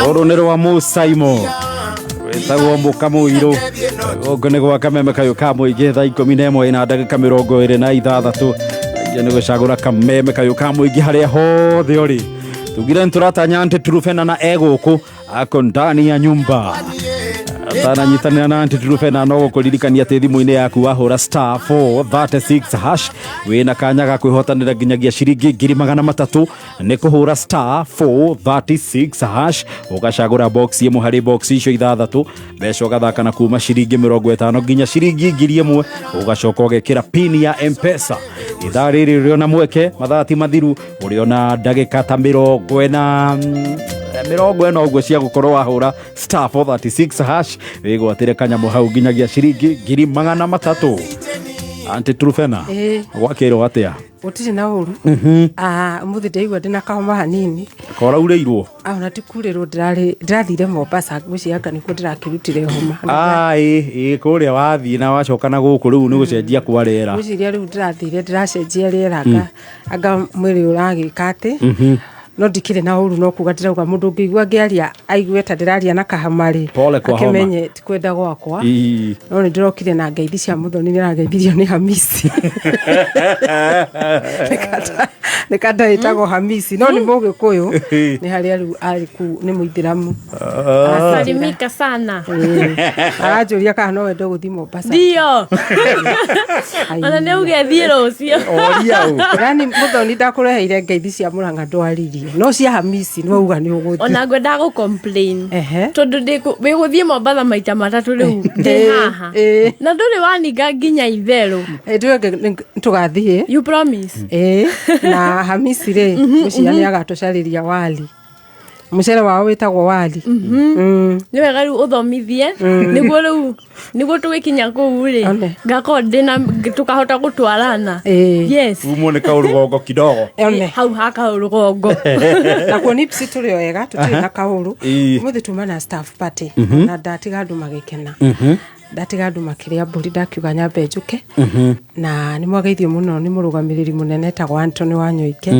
Oronero wa Musaimo wetagwo Mukamuiro ogone gwa kameme kayo kamwige thaa 11 na ndagika 26 ni gucagura kameme kayo kamwige haria hothe uri tugire nturatanya ante Trufena na eguku ako ndani ya nyumba Tana nyitanira na ante Trufena no kuririkania ati thimu-ini yaku wahura star 436 hash wina kanya ga kwihotanira ginyagia ciringi 300 ni kuhura star 436 hash ugacagura box yemu hari box icio 6 beco gathaka na kuma ciringi 50 ginya ciringi 1000 ugacoka ugekira pin ya M-Pesa idari rio na mweke mathati mathiru uriona ndagika ta 40 uguo cia gukorwo wahura star 436 hash wigwatire kanyamo hau ginyagia ciringi 300 ante Trufena gwakiro atia utiri na uru muthi ndeigua ndina kahoma hanini kora ureirwo ona tikurerwo ndirathire Mombasa guciaka nikuo ndirakirutire homa kuria wathii na wacoka na guku riu ni gucenjia kwa rera guciria riu ndirathire ndiracenjia rera anga mwiri uragika ati no ndikire na uru no kuga ndirauga mundu ngigua ngiaria aigue ta ndiraria na kahamari akimenye tikwenda gwakwa no ni ndirokire na ngeithi cia muthoni ni rageithirio ni Hamisi nikada itago Hamisi no ni Mugikuyu ni haria riu ariku ni Muithiramu asalimika sana ajuria kana no wende guthi Mombasa ndio ana ne ugethie rucio oria yani muthoni ndakureheire ngeithi cia Muranga ndwaririe no cia Hamisi no uga ni uguthi ona ngwenda go complain tondu ndiguthie Mombasa maita matatu riu ndi haha na nduri waninga nginya Itheru ndiwe tugathie you promise na Hamisi re mucia ni agatucariria wali mucere wao witagwo wali ni wega riu uthomithie niguo tugikinya kuu ri ngako ndina tukahota gutwarana yes umone ka urugongo kidogo hau haka urugongo na kuo nipsi turi wega tutiri na kauru muthi tumana staff party na ndatiga andu magikena ndatiga andu makiria mburi ndakiuga nyambe njuke na ni mwageithio muno ni murugamiriri munene ta gwa Anthony Wanyoike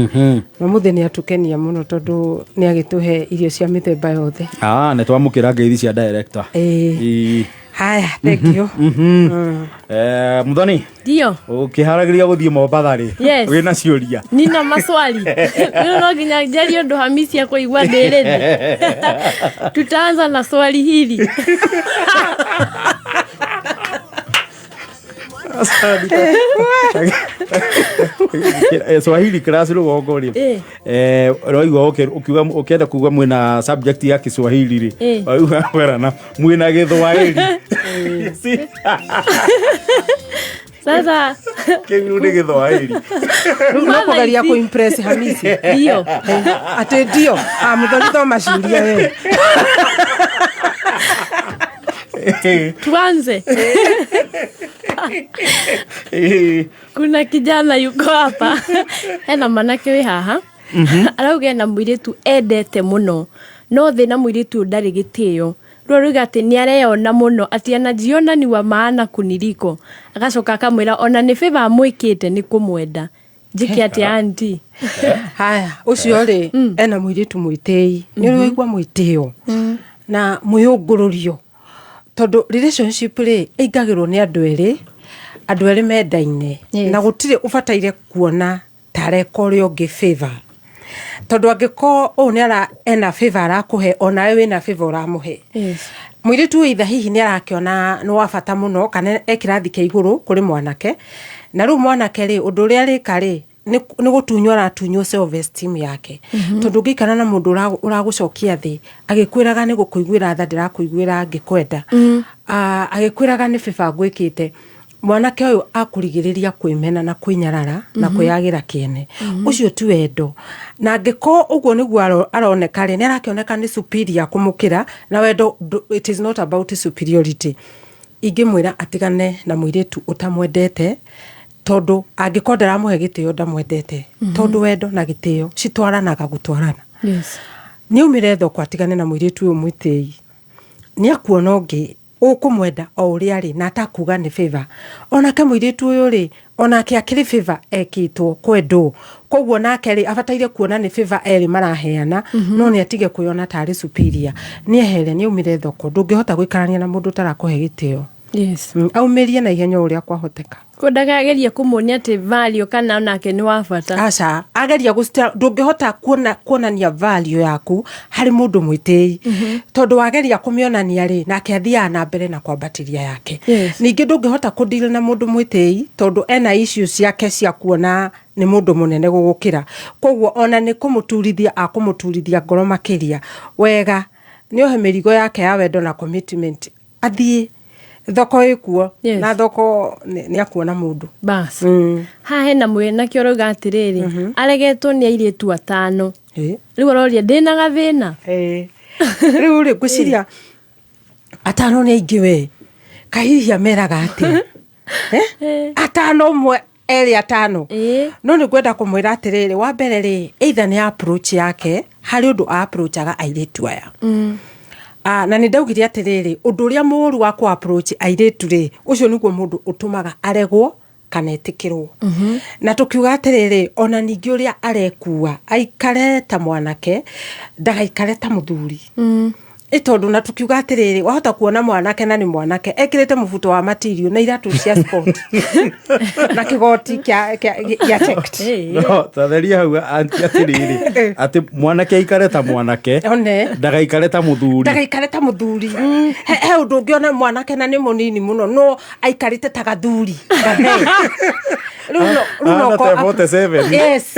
no muthi ni atukenia muno tondu ni agituhe irio cia mithemba yothe ne twamukira ngeithi cia director haya thank you muthoni ndio ukiharagiria guthie Mombasa ri wina ciuria nina maswali no nginya njario ndo Hamisi akuigua ndirende tutaanza na swali hili Swahili class rugongo ri roigwa ukiuga ukienda kuga mwina subject ya Kiswahili ri wera mwina Githwairi sasa kirude Githwairi no kugaria ku impress Hamisi ndio ate ndio muthoni thoma ciuria we tuanze kuna kijana yuko hapa hena manake we haha arauga na muiritu endete muno no thina muiritu ndari gitio ruruga ati ni areona muno ati anajiona ni wa maana kuniliko agacoka akamwira ona ni favor mwikite ni kumwenda njiki ati anti haya ucio ri ena muiritu mwitei ni ruigwa mwitio na muyungururio tondu relationship ri igagirwo ni andu eri mendaine na gutire ubataire kuona tareko uri ungi favor tondu angiko ni ena favor arakuhe ona we wina favor uramuhe muiritu itha hihi ni arakiona no wabata muno kana ekirathi ke iguru kuri mwanake na ru mwanake ri undu uri arika ri ni gutunywa ratunywa self esteem yake tondu ngikana na mundu uragucokia thi agikwiraga ni gukuiguira tha ndirakuiguira ngikwenda agikwiraga ni favor gwikite mwanake uyu akurigiriria kwimena na kwinyarara na kuyagira kiene ucio ti wendo na ngiko uguo niguo aroneka ri ni arakioneka ni superior kumukira na wendo it is not about superiority ingimwira atigane na muiritu utamwendete tondu angikondera muhe gitio ndamwendete tondu wendo na gitio citwaranaga gutwarana yes ni umire thoko atigane na muiritu uyu mwitei ni akuona ungi ukumwenda o uria ari na atakuga ni favor onake muiritu uyu ri onake akiri favor ekitwo kwendwo koguo nake ri abataire kuona ni favor eri maraheana no ni atige kuyona tari superior ni ehere ni umire thoko ndungihota gwikarania na mundu tarakuhe gitio yes aumirie na ihenya uria kwahoteka kundagageria kumuonia ati value kana onake ni wabata aca ageria gustia ndungihota kuonania value yaku hari mundu mwitei tondu wageria kumionania ri nake athia na mbere na kwambatiria yake ningi ndungihota kudeal na mundu mwitei tondu ena issues yake cia kuona ni mundu munene gugukira koguo ona ni kumuturithia ngoro makiria wega ni ohe mirigo yake ya wendo na commitment athie thoko ikuo na thoko ni akuona mundu bas ha hena mwena kioroga atiriri aregetwo ni airitu 5 riu roria ndina gathina riu ri guciria 5 ni aingi we kahihia meraga ati 5 mwe eri 5 no ni kwenda kumwira atiriri wa mbere ri either ni approach yake hari undu approachaga airitu aya na ni ndaugire atiriri undu uria muru wa ku approach airitu ri ucio niguo mundu utumaga aregwo kana etikirwo na tukiuga atiriri ona ningi uria arekua aikare ta mwanake ndagaikare ta muthuri itondu na tukiuga atiriri wahota kuona mwanake na ni mwanake ekirite mubuto wa material na iratu cia sport na kigoti kia checked no tatheria hau anti atiriri ati mwanake aikare ta mwanake ndagaikare ta muthuri he undu ungiona mwanake na ni munini muno no aikarite ta gathuri runo ko 47 yes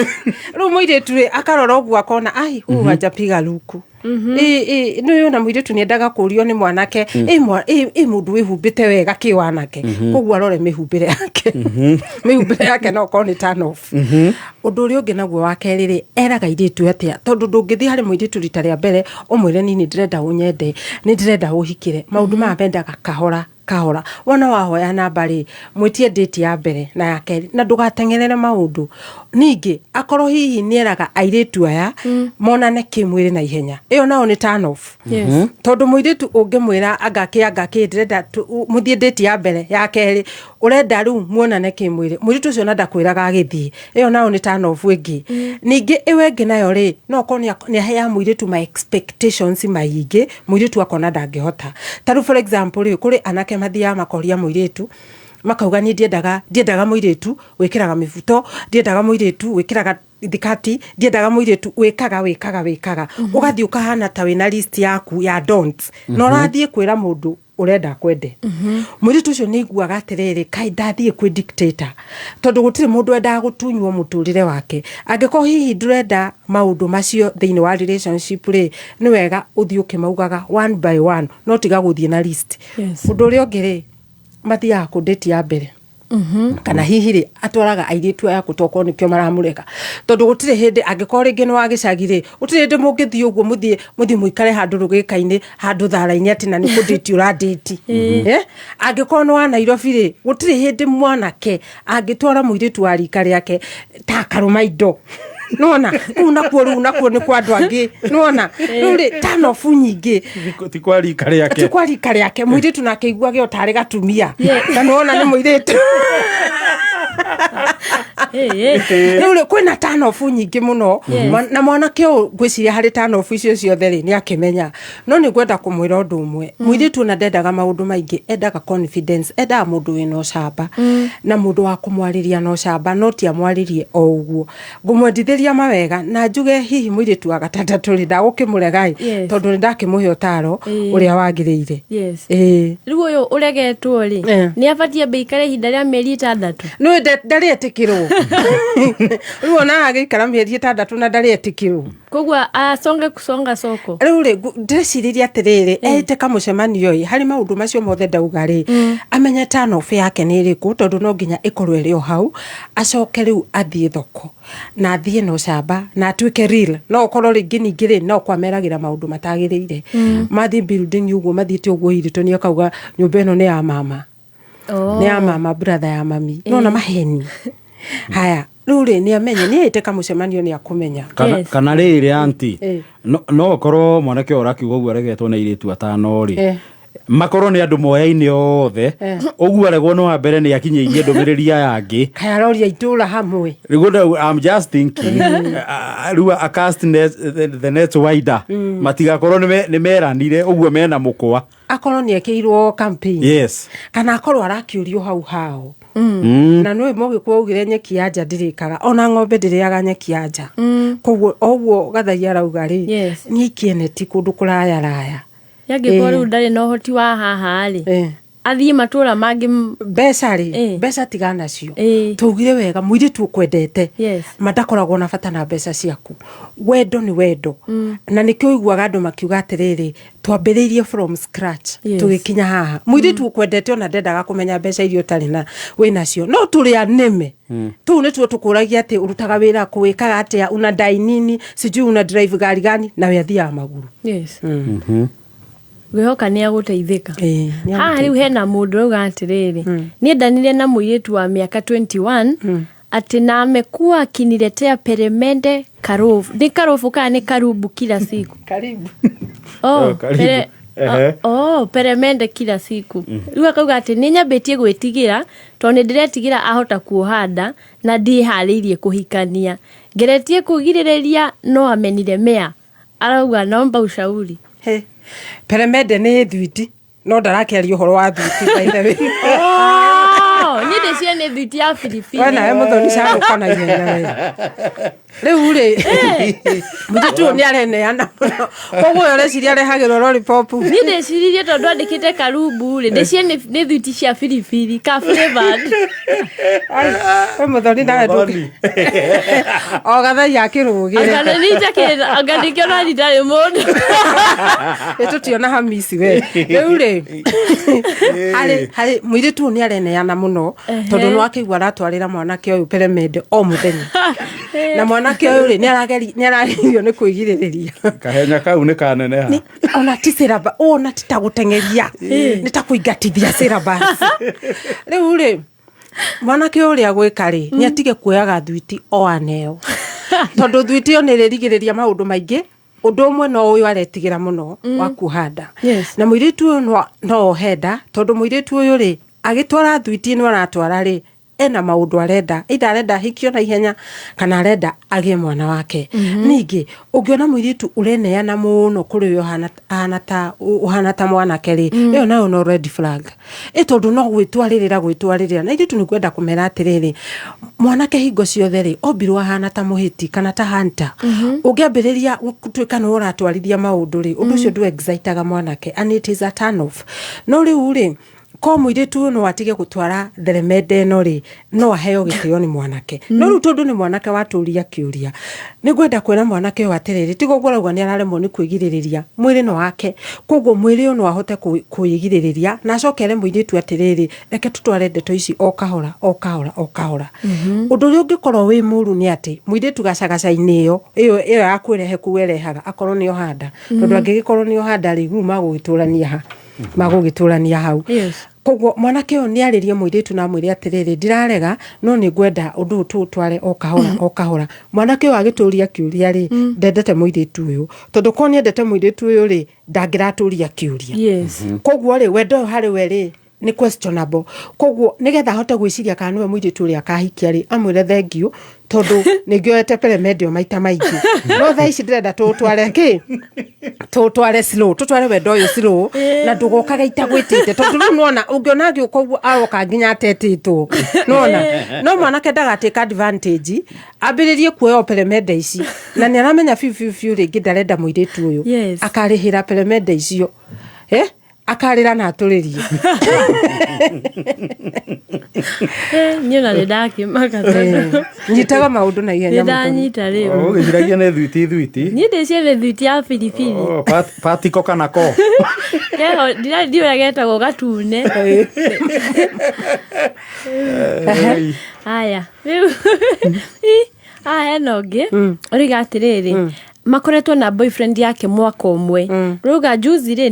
rumo ire tu akarora ogu akona ai hu hajapiga luku no yona muiritu ni endaga kurio ni mwanake mundu wihumbite wega kiwanake koguo arore mihumbire yake no ko ni turn off undu uri ungi naguo wake riri eraga iritu atia tondu ndungithi hari muiritu rita ria mbere umwire nini ndirenda unyende ni ndirenda uhikire maundu ma bendaga kahora wona wahoya namba ri mwitie date ya mbere na ya keri na ndugatengerere maundu ningi akoro hihi ni eraga airitu aya monane kimwire na ihenya iyo nao ni turn off tondu muiritu ungimwira angaki ndirenda muthie date ya mbere ya keri urenda ru muonane kimwire muiritu ucio na ndakwiraga agithie iyo nao ni turn off wingi ningi iwengi nayo ri no ko ni haya muiritu my expectations maingi muiritu akona ndangihota taru for example ri kuri anake mathia makoria muiritu makauga ni ndiendaga muiritu wikiraga mifuto ndiendaga muiritu wikiraga thikati ndiendaga muiritu wikaga ugathii ukahana ta wina list yaku ya don'ts no rathie kwira mundu urenda kwende muiritu ucio ni iguaga atiriri kai ndathie kwi dictator tondu gutire mundu enda gutunywo muturire wake angiko hihi ndurenda maundu macio thiini wa relationship ri ni wega uthiuke maugaga one by one no tiga guthie na list undu uri ongire mathia ku date ya mbere kana hihi ri atwaraga airitu aya kutoko nikyo maramureka tondu gutire hindi angiko ringi no agicagire utire ndi mungithii uguo muthie muikare handu rugikaine handu tharaini ati na ni ku date ura date angiko no wa Nairobi ri gutire hindi mwanake angitwara muiritu wa rika riake ta karumaindo nona una kuo ni kwa andu angi nona ruri tano funyingi tikwari kare yake muiritu na keigua gyo tari gatumia na nona ni muiritu ruri kwina turn off nyingi muno na mwanake ngwiciria hari turn off icio ciothe ri ni akimenya no ni gwenda kumwira undu umwe muiritu na ndendaga maundu maingi endaga confidence endaga mundu wina ucamba na mundu wa kumwariria no camba no ti amwaririe o uguo ngumwendithiria mawega na njuge hihi muiritu wa gatandatu ri ndagukimuregai tondu ndakimuhe utaro uria wagiriire riu uyu uregetwo ri ni abatie beikare hinda ria mieri 6 no ndari etikirwo riu ona agikara mieri 6 na ndari etikirwo koguo kusonga soko riu ri ndiciriria atiriri ete kamucemanio ii hari maundu macio mothe ndauga ri amenya turn off yake ni iriku tondu no nginya ikorwe iri o hau acoke riu athie thoko na athie no camba na atuike real no ukorwo ringi ningi ri no kwameragira maundu matagiriire mathi building uguo mathiite uguo irito ni akauga nyumba ino ni ya mama ni ya mama brother ya mami no na maheni haya ruri ni amenye ni ite kamucemanio ni akumenya kana riri anti no korwo mwanake orakiuga uguo aregetwo na iritu 5 ri makorwo nĩ andũ moya-inĩ othe ũguo aregwo no wambere nĩ akinyĩirie ndũmĩrĩri aya angĩ kayaroria itũra hamwe I'm just thinking rĩu a cast the net wider matigakorwo nĩ meranire ũguo mena mũkwa akorwo nĩ ekĩirwo campaign yes kana akorwo arakĩũrio hau hao na nĩ mũgĩkwo ugire nyeki ya nja ndirĩkaga ona ng'ombe ndĩrĩaga nyeki ya nja koguo oguo Gatharia arauga rĩ niĩ ikieneti kũndũ kũraya raya yangĩkorwo rĩu ndarĩ na ũhoti wa haha rĩ athiĩ matũra mangĩ mbeca rĩ mbeca tigana nacio tugire wega mũirĩtu ũkwendete matakoragwo na bata na mbeca ciaku wendo nĩ wendo na nĩkĩo ũiguaga andũ makiuga atĩrĩrĩ twambĩrĩirie from scratch tũgĩkinya haha mũirĩtu ũkwendete ona ndendaga kũmenya mbeca iria ũtarĩ na wĩnacio no tũrĩ anĩme tu nĩtuo tũkũragia atĩ ũrutaga wĩra kũwĩkaga atĩa una dai nini sijui una drive gari gani na we athiaga maguru ngĩhoka nĩ agũteithĩka haha rĩu hena mũndũ rauga atĩrĩrĩ niĩ ndanire na mũirĩtu wa mĩaka 21 atĩ na amekuwa akiniletea peremende karofu ni karofu kana ni karubu kila siku karibu peremende kila siku rĩu akauga atĩ nĩ nyambĩtie gwĩtigĩra tondũ nĩ ndĩretigĩra ahota kuohanda na ndiharĩirie kũhikania ngeretie kũgirĩrĩria no amenire mea arauga naomba ushauri peremende nĩ thwiti no ndarakĩaria ũhoro wa thwiti by the way nĩ ndĩcia nĩ thwiti ya biribiri we nawe mũthoni cagũka na ihenya we rĩu rĩ mũirĩtu nĩ areneana mũno koguo yo reciria arehagĩrwo lollipop niĩ ndĩciririe tondũ andĩkĩte karumbu rĩ ndĩcia nĩ thwiti cia biribiri ka flavored we mũthoni nawe ndũngĩ o Gatharia akĩrũgĩre anga nĩkĩona ndarĩ mũndũ tũtiona hamisi we rĩu rĩ harĩ mũirĩtu nĩ areneana mũno tondũ nĩ wakĩigua aratwarĩra mwanake ũyũ peremende o mũthenya na mwanake ũyũ rĩ nĩ aragerio nĩ kwĩgirĩrĩria kahenya kau nĩ kaneneha ona ti syllabus ona ti ta gũteng'eria nĩ ta kũingatithia syllabus rĩu rĩ mwanake ũrĩa gwĩka rĩ nĩ atige kuoyaga thwiti o aneo tondũ thwiti ĩyo nĩ ĩrĩrigĩrĩria maũndũ maingĩ ũndũ ũmwe no ũyũ aretigĩra mũno wa kuhanda na mũirĩtu ũyũ no ohenda tondũ mũirĩtu ũyũ rĩ agĩtwara thwiti ĩno aratwara rĩ ena maũndũ arenda either arenda hikio na ihenya kana arenda agĩe mwana wake ningĩ ũngĩona mũirĩtu ũreneana mũno kũrĩ we ũhana ta mwanake rĩ ĩyo nayo no red flag tondũ no gwĩtwarĩrĩra na ithuĩ nĩkwenda kũmera atĩrĩrĩ mwanake hingo ciothe rĩ ombirwo ahana ta mũhĩti kana ta hunter ũngĩambĩrĩria gũtuĩka nĩ ũratwarithia maũndũ rĩ ũndũ ũcio ndũ excitaga mwanake and it is a turn off no rĩu rĩ ko mũirĩtu no atige gũtwara theremende ĩno rĩ no aheo gĩtĩo nĩ mwanake no rĩu tondũ nĩ mwanake watũria kĩũria nĩ ngwenda kwĩra mwanake ũyũ atĩrĩrĩ tiga ũguo arauga nĩ araremwo nĩ kwĩgirĩrĩria mwĩrĩ no wake koguo mwĩrĩ ũyũ no ahote kwĩgirĩrĩria na acokere mũirĩtu atĩrĩrĩ reke tũtware ndeto ici o kahora ũndũ ũrĩa ũngĩkorwo wĩ mũru nĩ atĩ mũirĩtu gacagaca-inĩ ĩyo ya kwĩrehe kũu erehaga akorwo nĩ ohanda tondũ angĩgĩkorwo nĩ ohanda rĩ rĩu magũgĩtũrania hau koguo mwanake ũyũ nĩ arĩrie mũirĩtu na mwĩre atĩrĩrĩ ndirarega no nĩ ngwenda ũndũ ũtware o kahora mwanake ũyũ agĩtũria kĩũria rĩ ndendete mũirĩtu ũyũ tondũ ko nĩendete mũirĩtu ũyũ rĩ ndangĩratũria kĩũria koguo rĩ wendo harĩ we rĩ nĩ questionable koguo nĩgetha ahote gwĩciria kana nĩwe mũirĩtu ũrĩa akahikia rĩ amwĩre thengiũ tondũ nĩngĩoete peremende maita maingĩ no thaa ici ndĩrenda tũtware slow tũtware wendo ũyũ slow na ndũgokaga itagwĩtĩte tondũ rĩu nona ũngĩona agĩũka ũguo aroka nginya atetĩtwo nona no mwanake ndagatĩka advantage ambĩrĩrie kuoya peremende ici na nĩ aramenya biũ rĩngĩ ndarenda mũirĩtu ũyũ akarĩhĩra peremende icio akarĩra na atũrĩrie niĩ na ndakĩmaka nyitaga maũndũ na ihenya ndanyita rĩu ũgĩciragia nĩ thwiti niĩ ndĩcia nĩ thwiti ya biribiri patiko kana ko keho ndiũrĩa getagwo gatune haya rĩu hena ũngĩ ũrĩga atĩrĩrĩ makoretwo na boyfriend yake mwaka umwe ruga juzi ri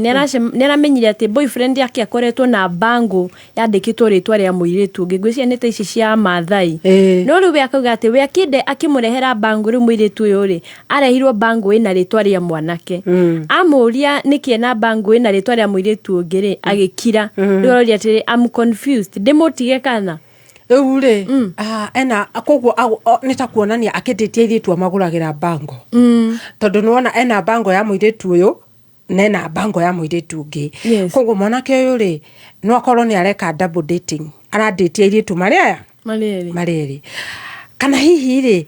neramenyire ati boyfriend yake akoretwo na bango yandikitwo ritwa ria muiritu ngigwiciria nite ici cia Maathai no riu akauga ati we akinde akimurehera bango ri muiritu uyu ri arehirwo bango ina ritwa ria mwanake amuria niki na bango ina ritwa ria muiritu ungi ri agikira riu ri ati I'm confused ndimutige kana Eure ena koguo nitakuonania akendetie iritu amaguragira bango tondu nuona ena bango ya muiritu uyu na ena bango ya muiritu ungi koguo mwanake uyu ri no akorwo ni areka double dating aradetia iritu mareri kana hihi ri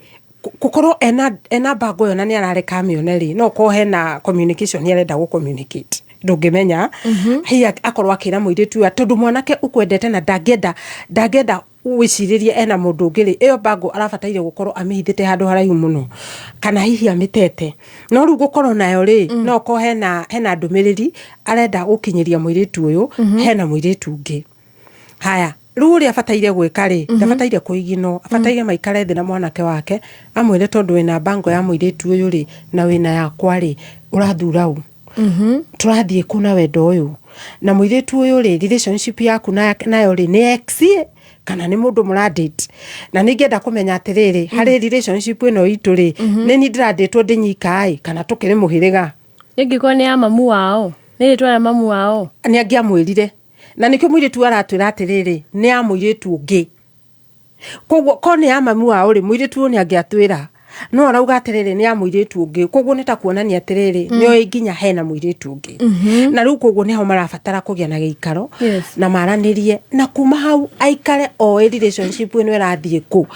gukorwo ena bango yo na ni arareka mioneri no ko hena communication ni arenda go communicate ndungimenya hihi akorwo akira muiritu tondu mwanake ukwendete na ndangenda wiciririe ena mundu ngiri iyo bango arabataire gukorwo amihithite handu haraihu muno kana hihi amitete no ru gukorwo nayo ri no ko hena ndumiriri arenda gukinyiria muiritu uyu hena muiritu ngi haya ru ri abataire gwika ri ndabataire kuigino abataire maikare thi na mwanake wake amwire tondu wina bango ya muiritu uyu ri na wina yakwa ri urathura u turathie kuna wendo uyu na muiritu uyu ri relationship yaku nayo ri ni ex kana ni mundu muradate na ningenda kumenya atiriri hari relationship ino itu ri ni ndiradate ndinyikai kana tukiri muhiriga ingiko ni ya mamu wao ni twara mamu wao ni angiamwirire na nikyo muiritu aratwira atiriri ni amwiritu ungi koguo ko ni ya mamu wao ri muiritu ni angiatwira no arauga atiriri ni amwiritu ungi koguo nitakuonania atiriri nio nginya hena mwiritu ungi na riu koguo niho marabatara kugia na giikaro na maranirie na kuma hau aikare o relationship ino irathie ku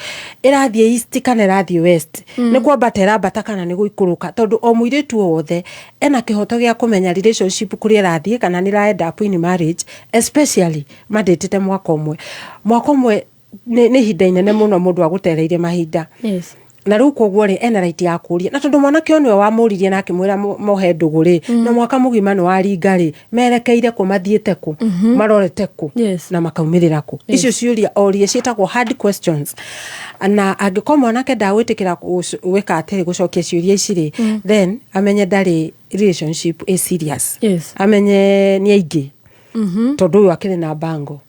irathie east kana irathie west ni kwamba terabata kana ni guikuruka tondu o mwiritu wothe ena kihoto gia kumenya relationship kuri irathie kana ni raenda in marriage especially madetete mwaka umwe ni hinda inene muno mundu agutereire mahinda na riu koguo ri ena right ya kuria na tondu mwanake onwe wamuririe na akimwira mohe nduguri na mwaka mugima no aringa ri merekeire ku mathiete ku marorete ku na makaumirira ku icio ciuria orie cietagwo hard questions na angikorwo mwanake ndagwitikira gwika atiri gucokia ciuria ici ri then amenye ndari relationship is serious amenye ni aingi tondu uyu akiri na bango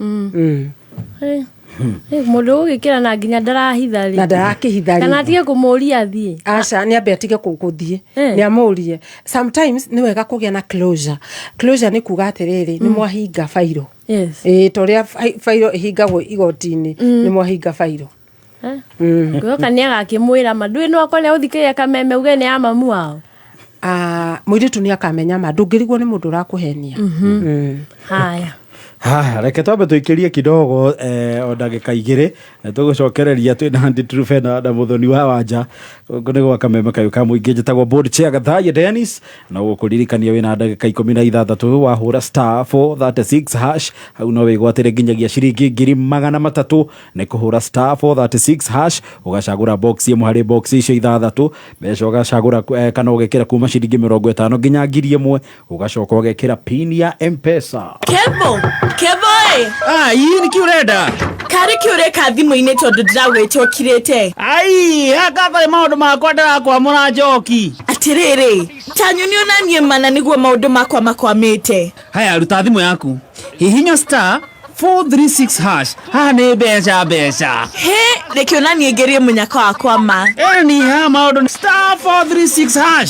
mundu ugikira na nginya ndarahithari na ndarakihithari kana atige kumuria athie aca ni ambe atige kuthie ni amurie sometimes ni wega kugia na closure ni kuga atiriri ni mwahinga fairo toria fairo ihingagwo igoti-ini ni mwahinga fairo ngoka ni agakimwira madui no akone uthikiria kameme uge ni ya mamu wao muiritu ni akamenya ma ndungirigwo ni mundu urakuhenia haya reke twambe tuikirie kidogo o ndagika igiri tugucokereria twina Nditrufe na muthoni wa wanja ngone gwa kameme kayo ka muingi njitagwo board chair Gathai Dennis na gukuririkania wina ndagika 16 wahura *436# hau no wigwatire nginyagia ciringi 300 ni kuhura *436# ugacagura box imwe hari box icio 6 meco ugacagura kana ugekira kuma ciringi 50 nginya 1000 ugacoka ugekira pin ya M-Pesa Keboy! Hii ni kiureda. Kari kiureka thimu-ini tondu ndiragwite ukirite. Ai, haka maundu makwa ndarakwamura njoki. Atiriri, tanyu ni onanie mana niguo maundu makwa makwamite. Haya, ruta thimu yaku. Hihinya *436#. Haha ni mbeca. He, reke onanie ngerie munyaka wakwa ma. Ni ha maundu *436#.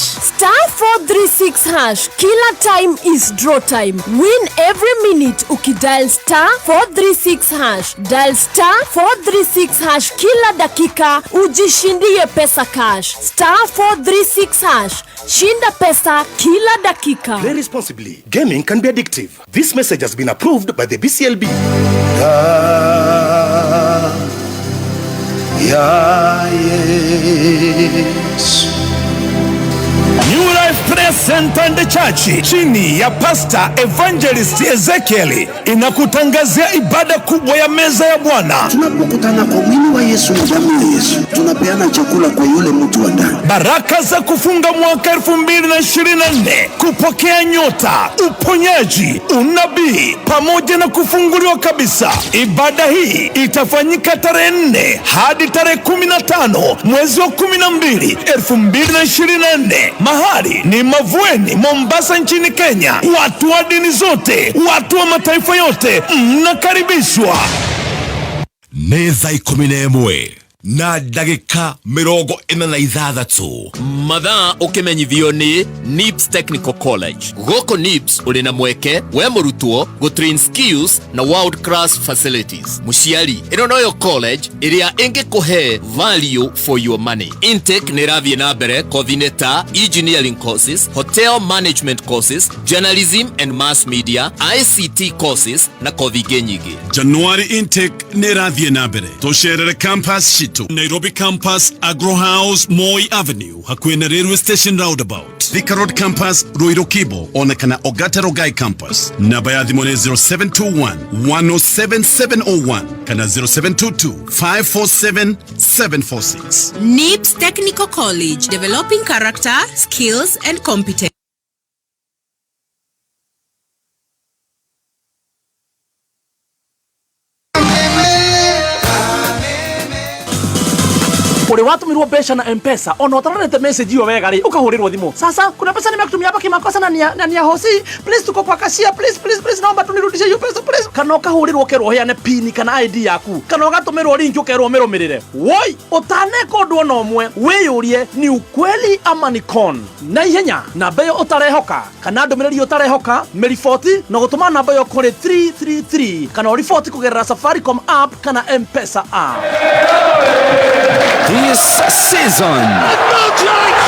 *436#. Kila time is draw time. Win every minute ukidial *436#. Dial *436# kila dakika ujishindie pesa cash. *436#. Shinda pesa kila dakika. Play responsibly. Gaming can be addictive. This message has been approved by the BCLB. Yes. New Life Prayer Maya St. Church chini ya Pastor Evangelist Ezekiel inakutangazia ibada kubwa ya meza ya Bwana. Tunapokutana kwa mwili wa Yesu na damu ya Yesu, tunapeana chakula kwa yule mtu wa ndani. Baraka za kufunga mwaka 2024, kupokea nyota, uponyaji, unabii pamoja na kufunguliwa kabisa. Ibada hii itafanyika tarehe 4 hadi tarehe 15 mwezi wa 12 2024. Mahali ni Mavueni, Mombasa nchini Kenya. Watu wa dini zote, watu wa mataifa yote mnakaribishwa. Neza 11 na dagika 46 mathaa ukimenyithio ni NIPS Technical College. Goko NIPS uri na mweke we murutwo go train skills na world class facilities. Muciari ino noyo college iria ingikuhe value for your money. Intake ni ravie na mbere kothi ta engineering courses, hotel management courses, journalism and mass media, ICT courses na kothi nyingi. January intake ni ravie na mbere tosherere campus shitu Nairobi campus, Agro House, Moi Avenue, hakuena railway station roundabout. Thika Road campus, Ruiru Kibo, onekana Ogata Rogai campus. Namba ya thimone 0721 107 701 kana 0722 547 746. NIPS Technical College, developing character, skills and competence. Uri watumirwo mbeca na M-Pesa ona utararete message hiyo wega ri ukahurirwo thimu. Sasa kuna pesa nimekutumia hapa kimakosa na nia hosi, please tuko kwa kashia, please naomba tunirudishe hiyo pesa please. Kana ukahurirwo kerwo heane pin kana ID yaku, kana ugatumirwo link ukerwo mirumirire. Woi, utaneko ndwo no mwe wiyurie ni ukweli ama ni con. Na ihenya namba yo utarehoka kana ndumiriri utarehoka meripoti na gutuma namba yo kuri 333 kana report kugerera Safaricom app kana M-Pesa app. This season,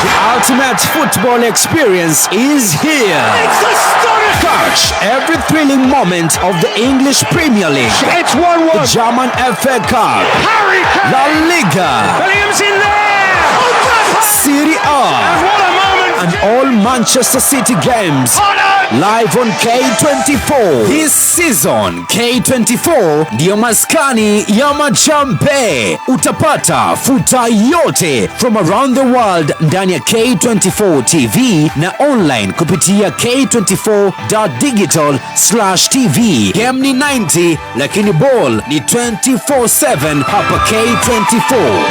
the ultimate football experience is here. Catch every thrilling moment of the English Premier League, it's 1-1. The German FA Cup, La Liga, Williams in there. Serie A, and all Manchester City games. Live on K24. This season, K24 ndio maskani ya machampe. Utapata futa yote from around the world ndani ya K24 TV na online kupitia k24.digital/tv. Game ni 90 lakini ball ni 24/7 hapa K24.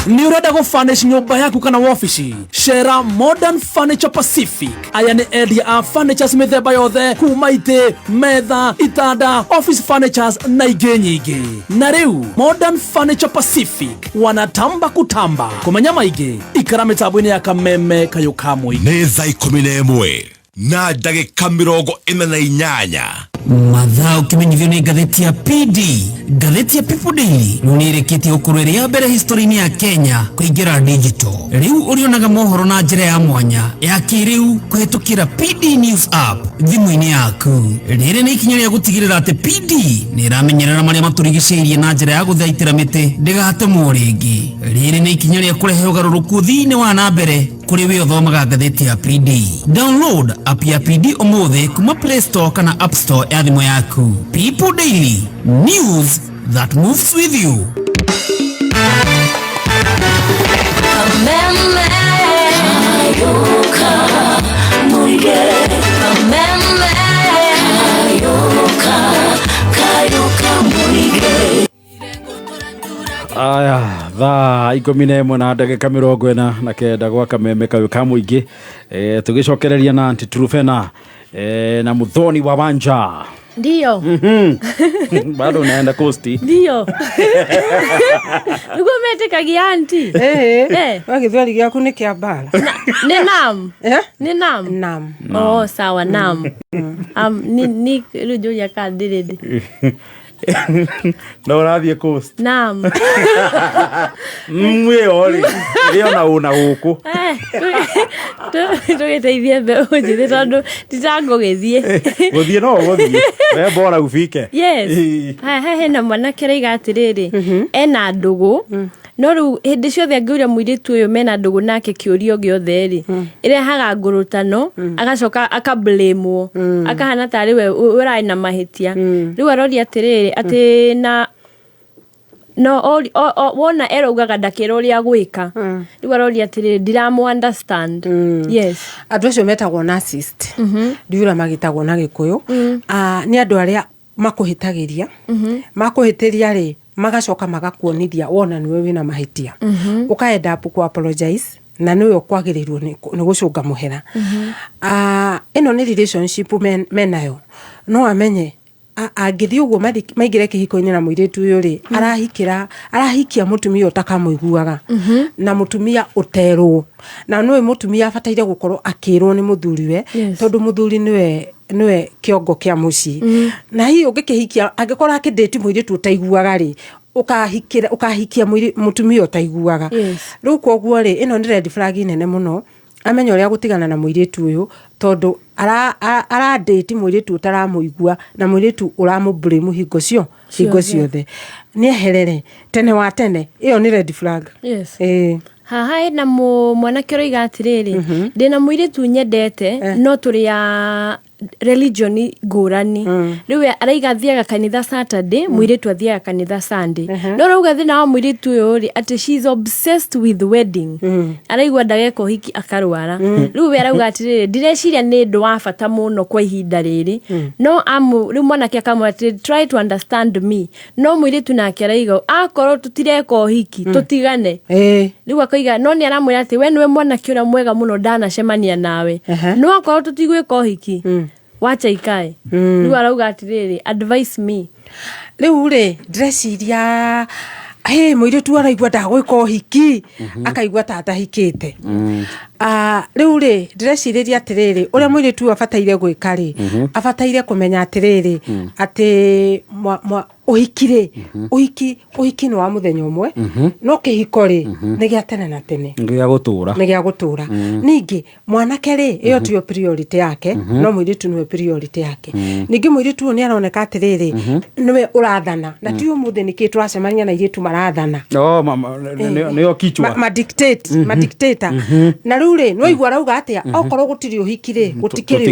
Ni ureda go furnish nyumba yaku kana office. Shera Modern Furniture Pacific. Aya ni area a furnitures mithemba yothe kuma ite, metha, itanda, office furnitures na ingĩ nyingĩ. Na rĩu Modern Furniture Pacific wanatamba kutamba. Kumenya maingĩ ikara mitambo-inĩ ya Kameme Kayuka Moi. Neza 11 na dagika 48 mathaa ukimenyithio ni ngatheti ya PD, ngatheti ya People Daily nunireketie ukurwere ya mbere history-ini ya Kenya kuingira digital. Riu urionaga mohoro na njira ya mwanya ya kiriu kuhetukira PD News app thimu-ini yaku. Riri ni ikinya ria gutigirira ati PD ni iramenyerera maria maturigicĩirie na njira ya guthaitĩra mĩtĩ ndigatemwo ringi. Riri ni ikinya ria kurehe ugarũrũku thiini wa na mbere kuri we uthomaga ngatheti ya PD. Download app ya PD umuthi kuma Play Store kana App Store ya thimu yaku. People Daily, news that moves with you. Aya, thaa 11 na ndagika 49 gwa Kameme Kayuka Muingi. Tugicokereria na Antitrufena na Muthoni wa Wanja. Ndio. Bado naenda Costi. Ndio. Ugo metekagia anti. Wagithwali gyaku ni kia bara. Ni nam. Ni nam. Nam. Oh, sawa nam. Ni rujo ya kadirede. Na unathie Coast. Naam. Mwe oli. Ndio na una huko. Tugeteithie mbe ujithe tondu titangugithie. Guthie no guthie. We bora ufike. Yes. He na mwana kiraiga atiriri. Ena ndugu no riu hindi ciothe angiuria muiritu uyu mena ndugu nake kiurio giothe ri irehaga ngurutano agacoka akablamewo akahana tari we urai na mahitia riu arori atiriri ati na no wona erogaga ndakira uria gwika riu arori atiriri ndiramu understand yes andu acio metagwo narcissist ndiura magitagwo na gikuyu ni andu aria makuhitagiria makuhitiria ri magacoka magakuonithia wona niwe wina mahitia ukaenda ku apologize na niwe ukwagirirwo ni gucunga muhera ino ni relationship menayo no amenye agithi uguo maigire kihiko-ini na muiritu uyu ri arahikia mutumia utakamuiguaga na mutumia uterwo na niwe mutumia abataire gukorwo akirwo ni muthuriwe tondu muthuri niwe kiongo kia muci na hii ungikihikia angikora akidate muiritu utaiguaga ri ukahikia mutumia utaiguaga riu koguo ri ino ni red flag nene muno amenyo ria gutigana na muiritu uyu tondu ara date muiritu utaramuigua na muiritu uramublame hingo ciothe ni eherere tene wa tene iyo ni red flag haha na mwanake roiga atiriri ndina muiritu nyendete no turi ya religion ngurani riu araiga thiaga kanitha Saturday muiritu athiaga kanitha Sunday no rauga thina wa muiritu uyu ri ati she's obsessed with wedding araigwa ndageko hiki akarwara riu arauga atiriri ndireciria ni ndu wa bata muno kwa ihinda riri no riu mwanake akamwati try to understand me no muiritu nake araiga akorwo tutireko hiki tutigane riu akaiga no ni aramwira ati we niwe mwanake uria mwega muno ndanacemania nawe no akorwo tutigweko hiki wacha ikae riu arauga atiriri advise me riu ri ndreciria muiritu araigua ndagwika hiki akaigua tatahikite riu ri ndreciria atiriri uria muiritu abataire gwika ri abataire kumenya atiriri ati uhiki no wa muthenya umwe no kihiko ri ni gia tene na tene ni gia gutura ningi mwanake ri iyo tiyo priority yake no muiritu niwe priority yake ningi muiritu ni aroneka atiriri niwe urathana na tiyo muthe niki twacemania na iritu marathana niyo kichwa ma dictator na riu ri no igwa rauga atia okorwo gutiri uhiki ri gutikiri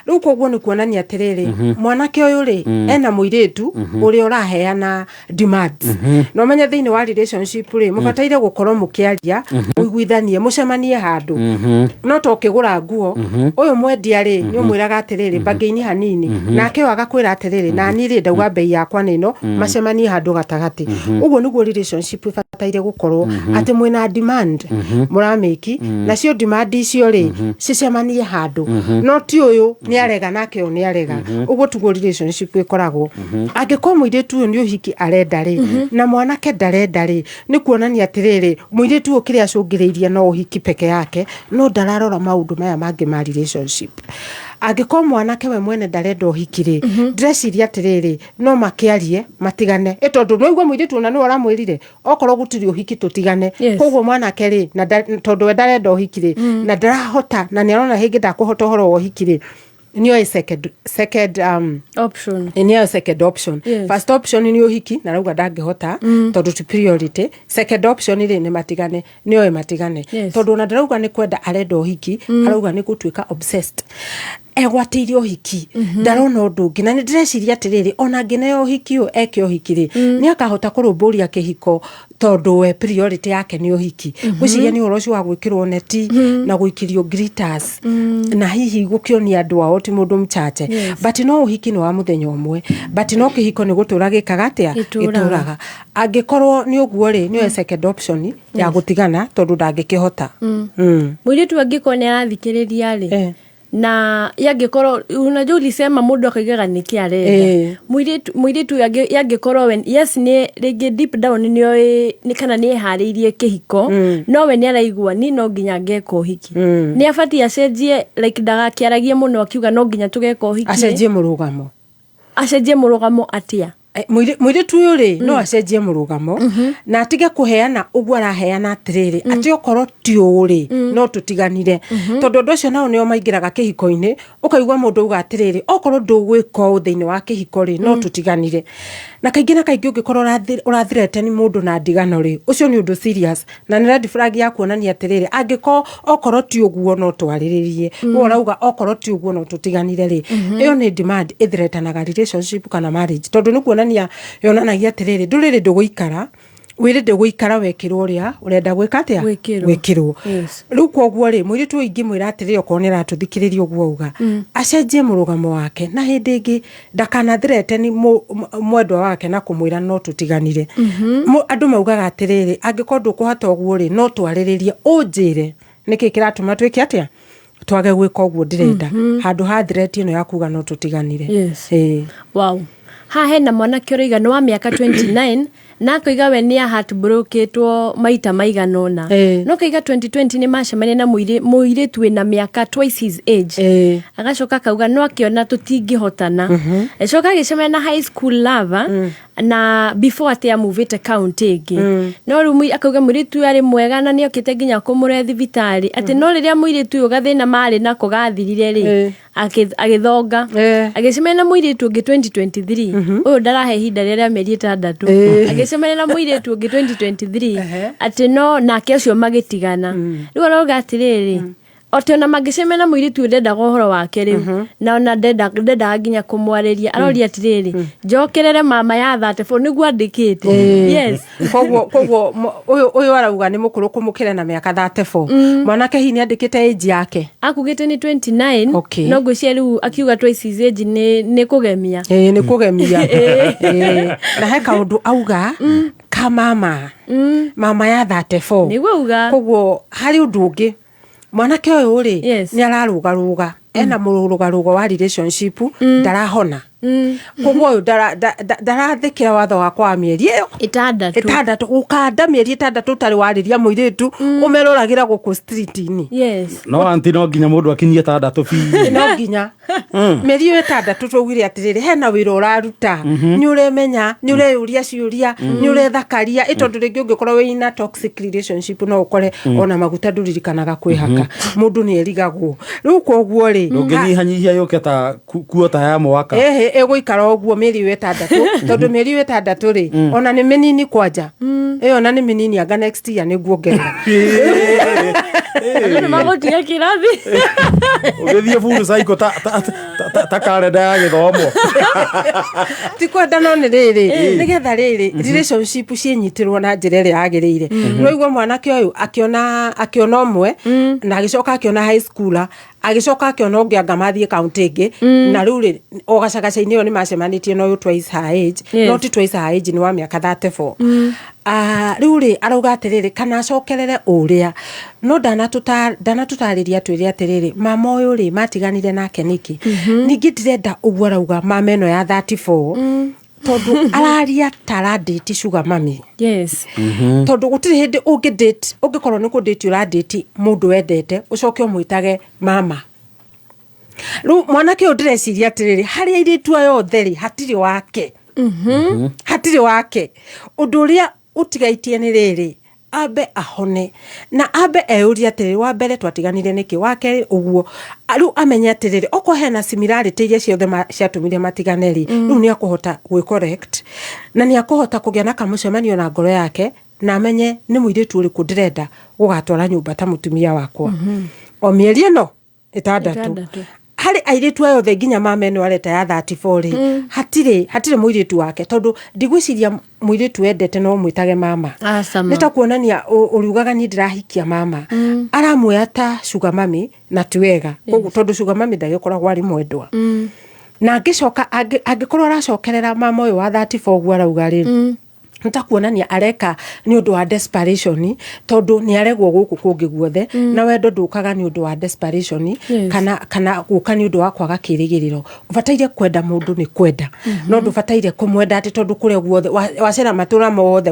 riu koguo ni kuonania atiriri mwanake uyu ri ena muiritu uri uraheana demands no menye thiini wa relationship ri mubataire gukorwo mukiaria muiguithanie mucemanie handu no to kigura nguo uyu mwendia ri ni umwiraga atiriri bangeini hanini nake agakwira atiriri na ni ri ndauga bei yakwa nino macemanie handu gatagati uguo niguo relationship ibataire gukorwo ati mwina demand murameki na cio demand icio ri cicemanie handu no ti uyu ni arega nake uyu ni arega uguo tuguo relationship ikoragwo angiko muiritu uyu ni uhiki arenda ri na mwanake ndarenda ri ni kuonania atiriri muiritu ukiri acungiriirie no uhiki peke yake no ndararora maundu maya mangi ma relationship angiko mwanake we mwene ndarenda uhikiri ndreciria atiriri no makiarie matigane tondu no igwa muiritu na no aramwirire okorwo gutiri uhiki tutigane koguo mwanake ri na tondu we ndarenda uhikiri na ndarahota na ni arona hingi ndakuhota horo uhikiri niyo second option niyo second option first option ni uhiki na rauga ndangihota tondu ti priority second option ri ni matigane niyo matigane tondu na ndarauga ni kwenda arenda uhiki arauga ni gutuika obsessed egwatiire uhiki ndarona undu ungi na ndireciria atiriri ona ngineyo uhiki u eke uhiki ri ni akahota kurumburia kihiko tondu we priority yake ni uhiki gwiciria ni urocio wa gwikirwo neti na gwikirio glitters na hihi gukionia andu ao ti mundu mchache but no uhiki ni wa muthenya umwe but no kihiko ni gutura gikagatia gituraga angikorwo ni uguo ri ni second option ya gutigana tondu ndangikihota muiritu angiko ni arathikiriria ri na yangikorwo unajua ulisema mundu akaigaga niki arenda muiritu yangikorwo we yes ni rege deep down ni kana ni hariirie kihiko no we ni araigua ni no nginya ngeko hiki ni afati acenjie like ndagakiaragie muno akiuga no nginya tugeko hiki acenjie murugamo atia mwire tu yuri no acenjie murugamo na atige kuheana uguo araheana atiriri ati okoro ti uri no tutiganire tondu ndu cio nao nio maingiraga kihiko-ini ukaigwa mundu uga atiriri okoro ndugwika thiini wa kihiko ri no tutiganire na kaingi ungikorwo urathirete ni mundu na ndigano ri ucio ni undu serious na ni red flag ya kuonania atiriri angiko okoro ti uguo no twariririe urauga okoro ti uguo no tutiganire ri iyo ni demand ithiretanaga relationship kana marriage tondu ni kuonania yonanagia atiriri nduriri nduguikara wire nduguikara wekirwo ria urenda gwika atia wekirwo riu koguo ri mwiri tu ingi mwira atiriri okonera tuthikiririe uguo uga acenjie murugamo wake na hindi ingi ndakana thirete ni mwendwa wake na kumwira no tutiganire andu maugaga atiriri angikorwo kuhata uguo ri no twariririe unjire niki kiratuma twike atia twage gwika uguo ndirenda handu ha thirete ino ya kuga no tutiganire wow ha hena mwanake uriga no wa miaka 29 na koiga we ni heartbrokenetwo maita maiganona no koiga 2020 ni macemania na muire tu na miaka twice his age agacoka kauga no akiona tutingihotana ecoka gicemania na high school lover na before atia movete county ingi no riu akauga muire tu ari mwega na ni okite nginya kumure thibitari ati no riria muire tu ugathina mari na kugathirire ri agithonga agicemania na muire tu ngi 2023 uyu ndarahe hinda riria meri 6 agicemania na muire tu ngi 2023 ati no nake ucio magitigana riu arauga atiriri ote ona magicemena muiri tu ndenda gohoro wake riu na ona ndenda nginya kumwariria aroria atiriri njokerere mama ya 34 niguo andikite yes koguo uyu arauga ni mukuru kumukira na miaka 34 mwanake hini andikite age yake akugite ni 29 no ngwiciria riu akiuga twice his age ni kugemia ni kugemia na he kaundu auga ka mama ya 34 niguo uga koguo hari undu ungi mwanake uyu ri ni ararugaruga ena murugarugo wa relationship ndarahona koguo uyu ndarathikira watho wa kwa mieri iyo itandatu ukanda mieri itandatu utari wariria muiritu umeruragira guku street-ini no anti no nginya mundu akinyie itandatu fi no nginya mieri itandatu tugire atiriri hena wira uraruta ni uremenya ni ureuria ciuria ni urethakaria itondu ringi ungikorwo wina toxic relationship no ukore ona maguta nduririkanaga kwihaka mundu ni erigagwo riu koguo ri ndungihanyihia yuke ta kuota ya mwaka eguikara uguo mieri itandatu tondu mieri itandatu ri ona ni minini kwanja ona ni minini anga next year niguo ngenda Ano magotia kirathi ugithie furu saiko ta kalenda ya githomo tikwenda no ni riri nigetha riri relationship cienyitirwo na njira ria agirire roigwa mwanake uyu akiona umwe na agicoka akiona high schooler agicoka akiona ungi anga mathie county ingi na riu ri ogacagacaini yo ni macemanitie no twice her age not twice her age ni wa miaka 34 riu ri arauga atiriri kana acokerere uria no ndanatutariria twiri atiriri mama uyu ri matiganire nake niki ningi ndirenda uguo arauga mama eno ya 34 tondu araria tara date sugar mami tondu gutiri hindi ungi date ungikorwo ni ku date ura date mundu wendete ucoke umwitage mama ru mwanake uyu ndireciria atiriri haria iritu ayo theri hatiri wake undu uria utigaitie ni riri abe ahone na abe euria atiriri wa mbere twatiganire niki wake uguo riu amenya atiriri oko hena similarity iria ciothe ciatumire matiganeri riu ni akuhota gwi correct na ni akuhota kugia na kamucemanio na ngoro yake na amenye ni muiritu uriku ndirenda gugatwara nyumba ta mutumia wakwa o mieri ino itandatu hari airitu ayo the nginya mama eno areta ya 34 hatire muiritu wake tondu ndigwiciria muiritu endete no mwitage mama nitakuonania uriugaga ni ndirahikia mama aramuoya ta sugar mami na tiwega tondu sugar mami ndagikoragwo ari mwendwa na angikorwo aracokerera mama uyu wa 34 gwa rauga ri ntakuonania areka ni undu wa desperation tondu ni aregwo guku kungi guothe na wendo ndukaga ni undu wa desperation kana guka ni undu wa kwaga kirigiriro ubataire kwenda mundu ni kwenda no ndubataire kumwenda ati tondu kure guothe wacera matura mothe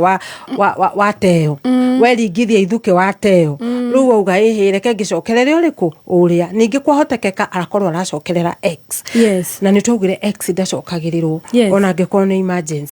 wa teo weringithia ithuke wa teo riu uga ihireke ngicokerere uriku uria ningi kwahotekeka arakorwo aracokerera x na ni tugire x ndacokagirirwo ona ngikorwo ni emergency